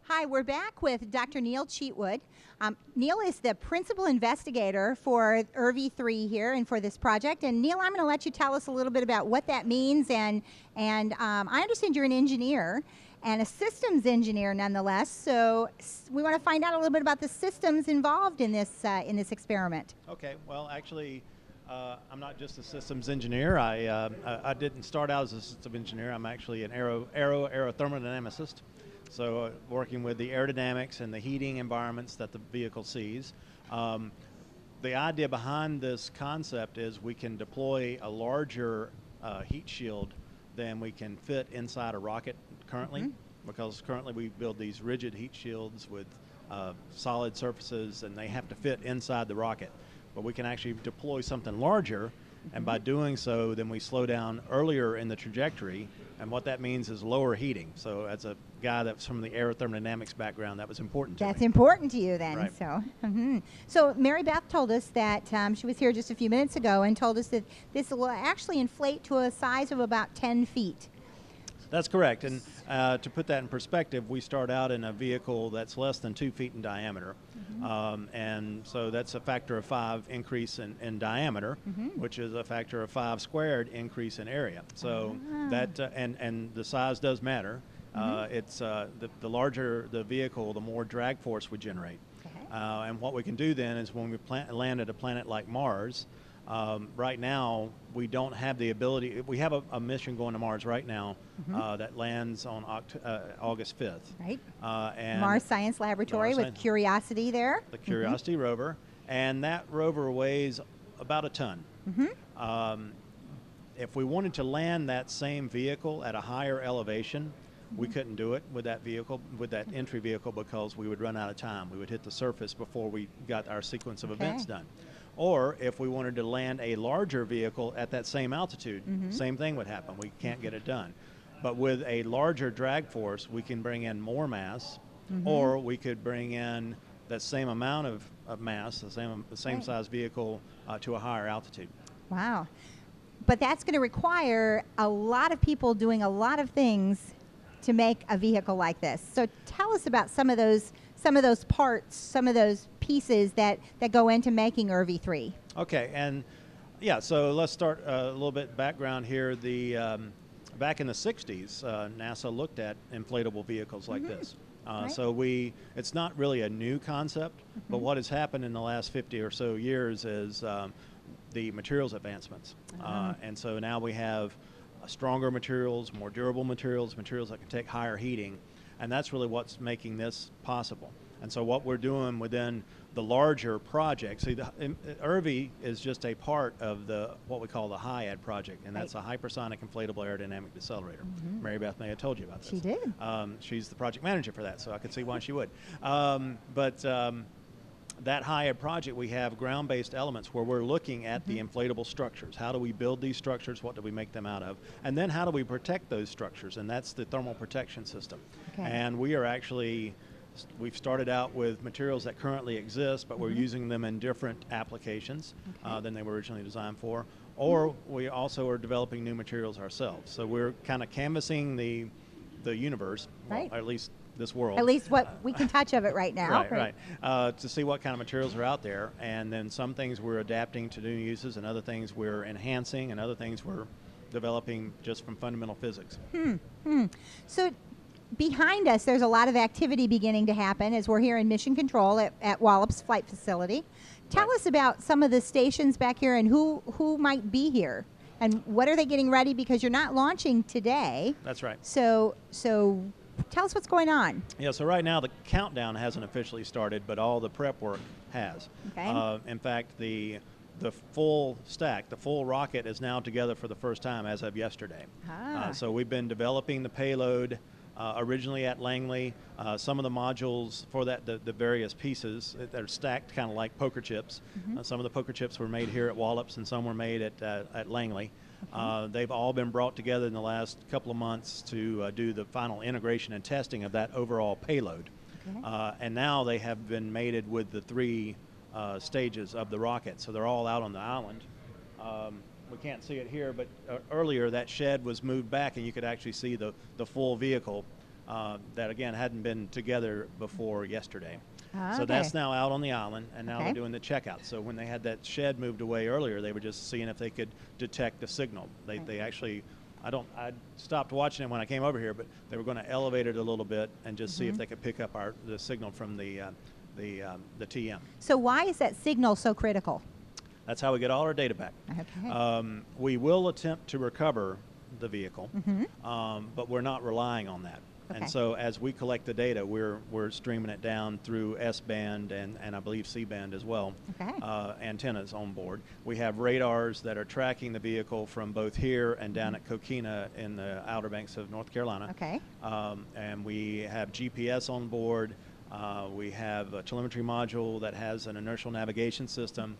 Hi, we're back with Dr. Neil Cheatwood. Neil is the principal investigator for IRVE-3 here and for this project. And Neil, I'm going to let you tell us a little bit about what that means. And I understand you're an engineer and a systems engineer nonetheless. So we want to find out a little bit about the systems involved in this experiment. Okay, well, actually, I'm not just a systems engineer. I didn't start out as a systems engineer. I'm actually an aerothermodynamicist. So working with the aerodynamics and the heating environments that the vehicle sees. The idea behind this concept is we can deploy a larger heat shield than we can fit inside a rocket currently, because currently we build these rigid heat shields with solid surfaces and they have to fit inside the rocket. But we can actually deploy something larger, and by doing so, then we slow down earlier in the trajectory, and what that means is lower heating. So as a guy that's from the aerothermodynamics background, that was important to me. That's important to you then. Right. So Mary Beth told us that she was here just a few minutes ago and told us that this will actually inflate to a size of about 10 feet. That's correct, and to put that in perspective, we start out in a vehicle that's less than 2 feet in diameter, and so that's a factor of 5 increase in diameter, which is a factor of 5 squared increase in area. So that and the size does matter. It's the larger the vehicle, the more drag force we generate, and what we can do then is when we land at a planet like Mars. Right now, we don't have the ability. We have a mission going to Mars right now that lands on August 5th. Right. And Mars Science Laboratory with Curiosity there. The Curiosity rover, and that rover weighs about a ton. If we wanted to land that same vehicle at a higher elevation, we couldn't do it with that vehicle, with that entry vehicle, because we would run out of time. We would hit the surface before we got our sequence of events done. Or if we wanted to land a larger vehicle at that same altitude, same thing would happen. We can't get it done. But with a larger drag force, we can bring in more mass, or we could bring in that same amount of mass, the same size vehicle to a higher altitude. Wow. But that's going to require a lot of people doing a lot of things to make a vehicle like this. So tell us about some of those parts, some of those pieces that go into making IRVE-3. Okay, and yeah, so let's start a little bit background here. Back in the 60s, NASA looked at inflatable vehicles like this. So it's not really a new concept, but what has happened in the last 50 or so years is the materials advancements. And so now we have stronger materials, more durable materials, materials that can take higher heating, and that's really what's making this possible. And so what we're doing within the larger project, see, IRVE is just a part of what we call the HIAD project, and that's a hypersonic inflatable aerodynamic decelerator. Mary Beth may have told you about this. She did. She's the project manager for that, so I could see why she would. That HIAD project, we have ground-based elements where we're looking at the inflatable structures. How do we build these structures? What do we make them out of? And then how do we protect those structures? And that's the thermal protection system. And we are actually, we've started out with materials that currently exist, but we're using them in different applications than they were originally designed for. Or we also are developing new materials ourselves. So we're kind of canvassing the universe, well, at least this world. At least what we can touch of it right now. Right. To see what kind of materials are out there, and then some things we're adapting to new uses, and other things we're enhancing, and other things we're developing just from fundamental physics. So behind us, there's a lot of activity beginning to happen as we're here in Mission Control at Wallops Flight Facility. Tell us about some of the stations back here and who might be here. And what are they getting ready? Because you're not launching today. That's right. So tell us what's going on. Yeah, so right now the countdown hasn't officially started, but all the prep work has. In fact, the full stack, the full rocket is now together for the first time as of yesterday. So we've been developing the payload originally at Langley. Some of the modules for that, the various pieces, they're stacked kind of like poker chips. Some of the poker chips were made here at Wallops, and some were made at Langley. They've all been brought together in the last couple of months to do the final integration and testing of that overall payload. And now they have been mated with the 3 stages of the rocket. So they're all out on the island. We can't see it here, but earlier that shed was moved back, and you could actually see the full vehicle that again hadn't been together before yesterday. Ah, so okay. that's now out on the island, and now Okay. they're doing the checkout. So when they had that shed moved away earlier, they were just seeing if they could detect the signal. They actually, I stopped watching it when I came over here, but they were going to elevate it a little bit and just see if they could pick up the signal from the TM. So why is that signal so critical? That's how we get all our data back. Okay. We will attempt to recover the vehicle, but we're not relying on that. Okay. And so as we collect the data, we're streaming it down through S-band and I believe C-band as well, Okay. antennas on board. We have radars that are tracking the vehicle from both here and down at Coquina in the Outer Banks of North Carolina. Okay. And we have GPS on board. We have a telemetry module that has an inertial navigation system.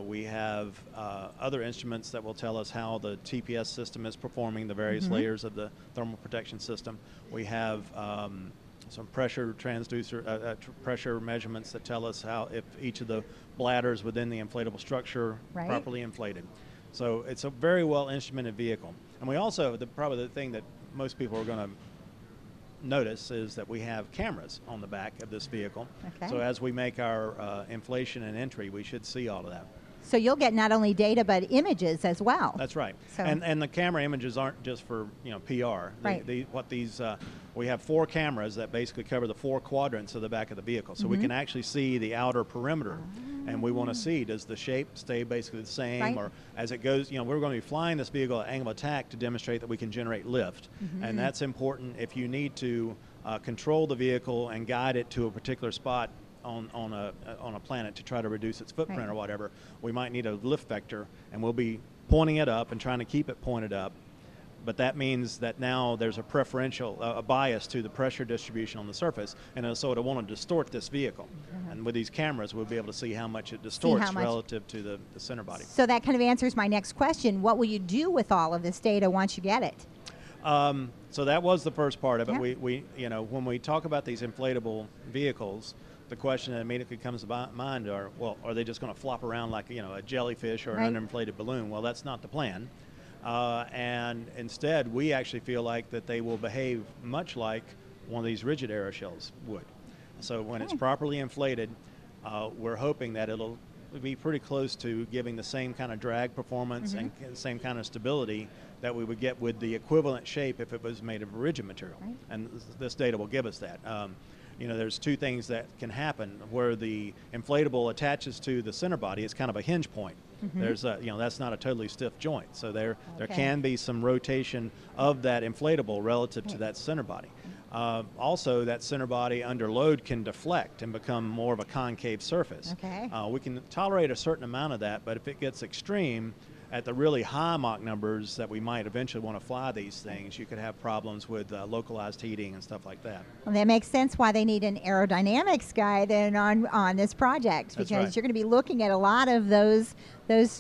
We have other instruments that will tell us how the TPS system is performing, the various layers of the thermal protection system. We have some pressure transducer, pressure measurements that tell us how if each of the bladders within the inflatable structure properly inflated. So it's a very well instrumented vehicle. And we also, probably the thing that most people are going to notice is that we have cameras on the back of this vehicle. Okay. So as we make our inflation and entry, we should see all of that. So you'll get not only data but images as well. That's right. So And the camera images aren't just for PR. Right. We have 4 cameras that basically cover the 4 quadrants of the back of the vehicle, so we can actually see the outer perimeter. And we want to see, does the shape stay basically the same, or as it goes, we're going to be flying this vehicle at angle of attack to demonstrate that we can generate lift. And that's important if you need to control the vehicle and guide it to a particular spot on a planet to try to reduce its footprint or whatever. We might need a lift vector, and we'll be pointing it up and trying to keep it pointed up. But that means that now there's a preferential, a bias to the pressure distribution on the surface, and so it'll want to distort this vehicle. And with these cameras, we'll be able to see how much it distorts relative to the center body. So that kind of answers my next question. What will you do with all of this data once you get it? So that was the first part of it. Yeah. We when we talk about these inflatable vehicles, the question that immediately comes to mind are they just going to flop around like a jellyfish or an underinflated balloon? Well, that's not the plan. And instead, we actually feel like that they will behave much like one of these rigid aeroshells would. So when it's properly inflated, we're hoping that it'll be pretty close to giving the same kind of drag performance and the same kind of stability that we would get with the equivalent shape if it was made of a rigid material. And this data will give us that. There's 2 things that can happen where the inflatable attaches to the center body. It's kind of a hinge point. There's that's not a totally stiff joint. So there can be some rotation of that inflatable relative to that center body. Also, that center body under load can deflect and become more of a concave surface. Okay. We can tolerate a certain amount of that, but if it gets extreme, at the really high Mach numbers that we might eventually want to fly these things, you could have problems with localized heating and stuff like that. Well, that makes sense why they need an aerodynamics guy then on this project, because you're going to be looking at a lot of those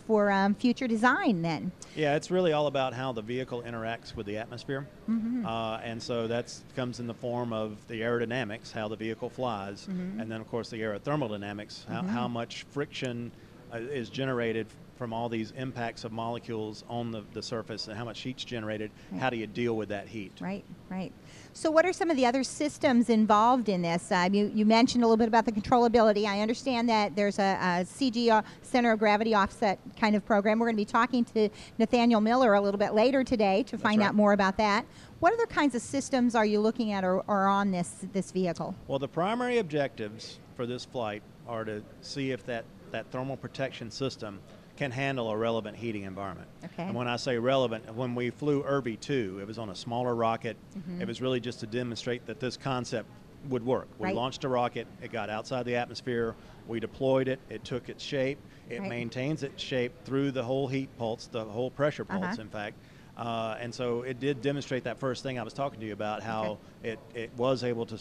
for future design then. Yeah, it's really all about how the vehicle interacts with the atmosphere. And so that comes in the form of the aerodynamics, how the vehicle flies, and then of course the aerothermodynamics, how much friction is generated from all these impacts of molecules on the surface and how much heat's generated. How do you deal with that heat? Right. So what are some of the other systems involved in this? You mentioned a little bit about the controllability. I understand that there's a CG, center of gravity offset kind of program. We're going to be talking to Nathaniel Miller a little bit later today to find out more about that. What other kinds of systems are you looking at or on this vehicle? Well, the primary objectives for this flight are to see if that thermal protection system can handle a relevant heating environment. Okay. And when I say relevant, when we flew IRVE-2, it was on a smaller rocket. It was really just to demonstrate that this concept would work. We launched a rocket, it got outside the atmosphere, we deployed it, it took its shape, it maintains its shape through the whole heat pulse, the whole pressure pulse, in fact. And so it did demonstrate that first thing I was talking to you about, how it was able to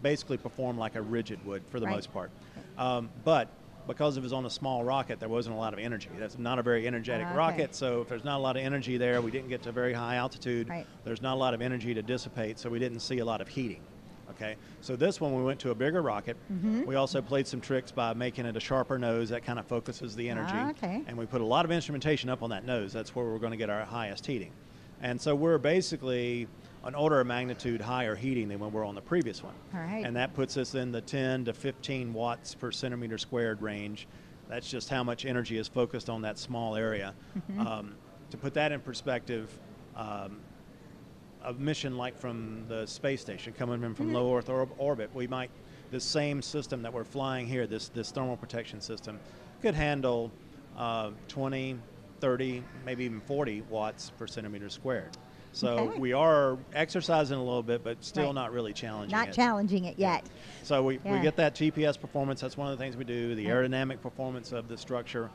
basically perform like a rigid would for the most part. But because it was on a small rocket, there wasn't a lot of energy. That's not a very energetic rocket, so if there's not a lot of energy there, we didn't get to very high altitude. There's not a lot of energy to dissipate, so we didn't see a lot of heating. Okay, so this one we went to a bigger rocket. We also played some tricks by making it a sharper nose that kind of focuses the energy. And we put a lot of instrumentation up on that nose. That's where we're going to get our highest heating. And so we're basically an order of magnitude higher heating than when we're on the previous one. All right. And that puts us in the 10 to 15 watts per centimeter squared range. That's just how much energy is focused on that small area. To put that in perspective, a mission like from the space station coming in from low Earth orbit, we might, this same system that we're flying here, this thermal protection system, could handle 20, 30, maybe even 40 watts per centimeter squared. So we are exercising a little bit, but still not really challenging it. Not challenging it yet. So we get that GPS performance. That's one of the things we do. The aerodynamic performance of the structure.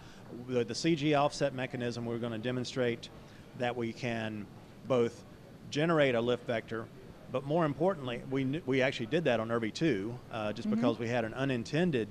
The CG offset mechanism, we're going to demonstrate that we can both generate a lift vector, but more importantly, we actually did that on IRVE-2 just because we had an unintended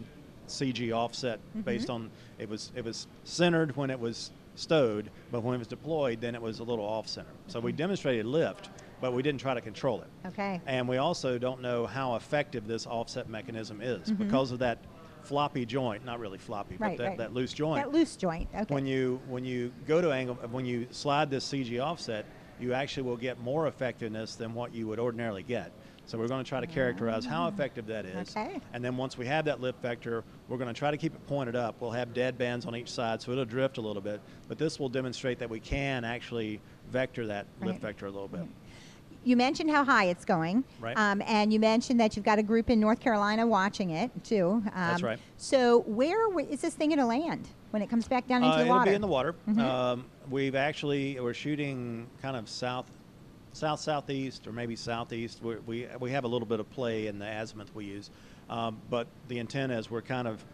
CG offset based on, it was centered when it was stowed, but when it was deployed, then it was a little off-center. So we demonstrated lift, but we didn't try to control it. Okay. And we also don't know how effective this offset mechanism is because of that floppy joint, not really floppy, but that loose joint. That loose joint, okay. When you go to angle, when you slide this CG offset, you actually will get more effectiveness than what you would ordinarily get. So we're going to try to characterize how effective that is. Okay. And then once we have that lift vector, we're going to try to keep it pointed up. We'll have dead bands on each side, so it'll drift a little bit. But this will demonstrate that we can actually vector that lift vector a little bit. You mentioned how high it's going. Right. And you mentioned that you've got a group in North Carolina watching it, too. That's right. So where is this thing going to land when it comes back down into the water? It'll be in the water. We're shooting kind of southeast or maybe southeast. We have a little bit of play in the azimuth we use, but the intent is we're kind of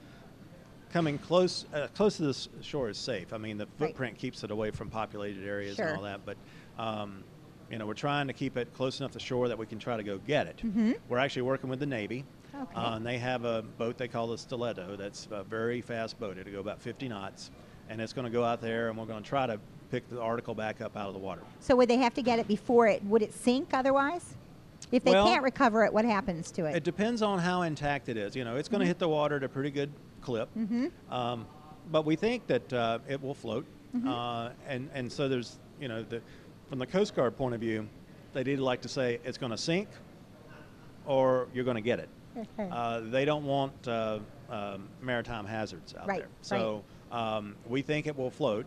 coming close to the shore is safe. I mean, the footprint keeps it away from populated areas and all that, but we're trying to keep it close enough to shore that we can try to go get it. We're actually working with the Navy, and they have a boat they call the Stiletto. That's a very fast boat. It'll go about 50 knots, and it's going to go out there, and we're going to try to pick the article back up out of the water. So would they have to get it before would it sink otherwise? If they can't recover it, what happens to it? It depends on how intact it is. It's going to hit the water at a pretty good clip, but we think that it will float. And so there's, from the Coast Guard point of view, they'd either like to say it's going to sink or you're going to get it. They don't want maritime hazards out there. So we think it will float.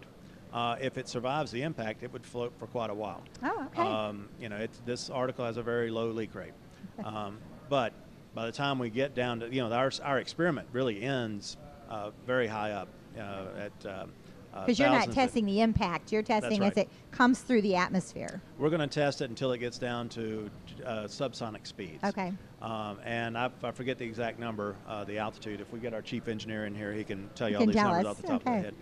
If it survives the impact, it would float for quite a while. Oh, okay. This article has a very low leak rate. But by the time we get down to, our experiment really ends very high up at because you're not testing the impact. You're testing as it comes through the atmosphere. We're going to test it until it gets down to subsonic speeds. Okay. And I forget the exact number, the altitude. If we get our chief engineer in here, he can tell you all these numbers off the top of the head.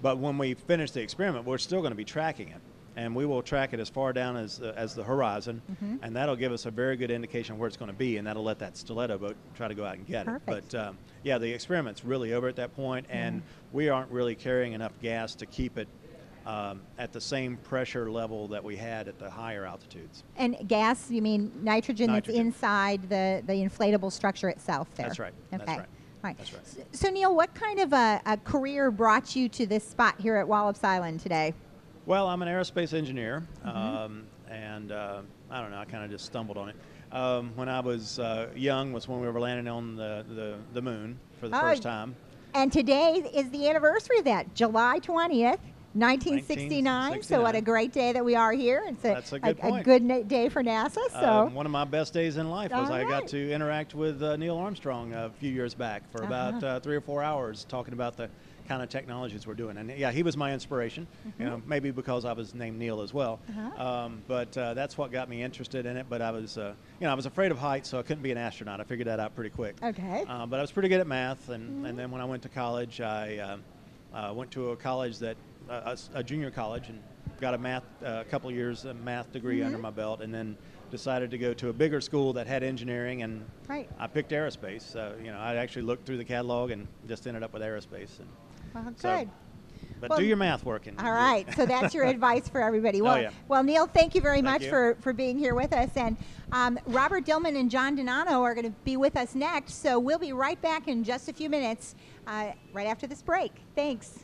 But when we finish the experiment, we're still going to be tracking it. And we will track it as far down as the horizon, and that'll give us a very good indication of where it's going to be, and that'll let that Stiletto boat try to go out and get it. But the experiment's really over at that point, and we aren't really carrying enough gas to keep it at the same pressure level that we had at the higher altitudes. And gas, you mean nitrogen that's inside the inflatable structure itself there? That's right. Okay. That's right. Right. That's right. So Neil, what kind of a career brought you to this spot here at Wallops Island today? Well, I'm an aerospace engineer, and I don't know, I kind of just stumbled on it. When I was young was when we were landing on the moon for the first time. And today is the anniversary of that, July 20th, 1969. So what a great day that we are here. It's a good day for NASA. So one of my best days in life was I got to interact with Neil Armstrong a few years back for about 3 or 4 hours talking about the kind of technologies we're doing. And he was my inspiration, maybe because I was named Neil as well. But that's what got me interested in it. But I was, I was afraid of heights, so I couldn't be an astronaut. I figured that out pretty quick. Okay. But I was pretty good at math, and then when I went to college, I went to a college that, a junior college, and got a couple of years of math degree under my belt, and then decided to go to a bigger school that had engineering, and I picked aerospace. I actually looked through the catalog and just ended up with aerospace. And well, good. But do your math working. All right. So that's your advice for everybody. Well, well, Neil, thank you very much for being here with us. And Robert Dillman and John Donato are going to be with us next. So we'll be right back in just a few minutes, right after this break. Thanks.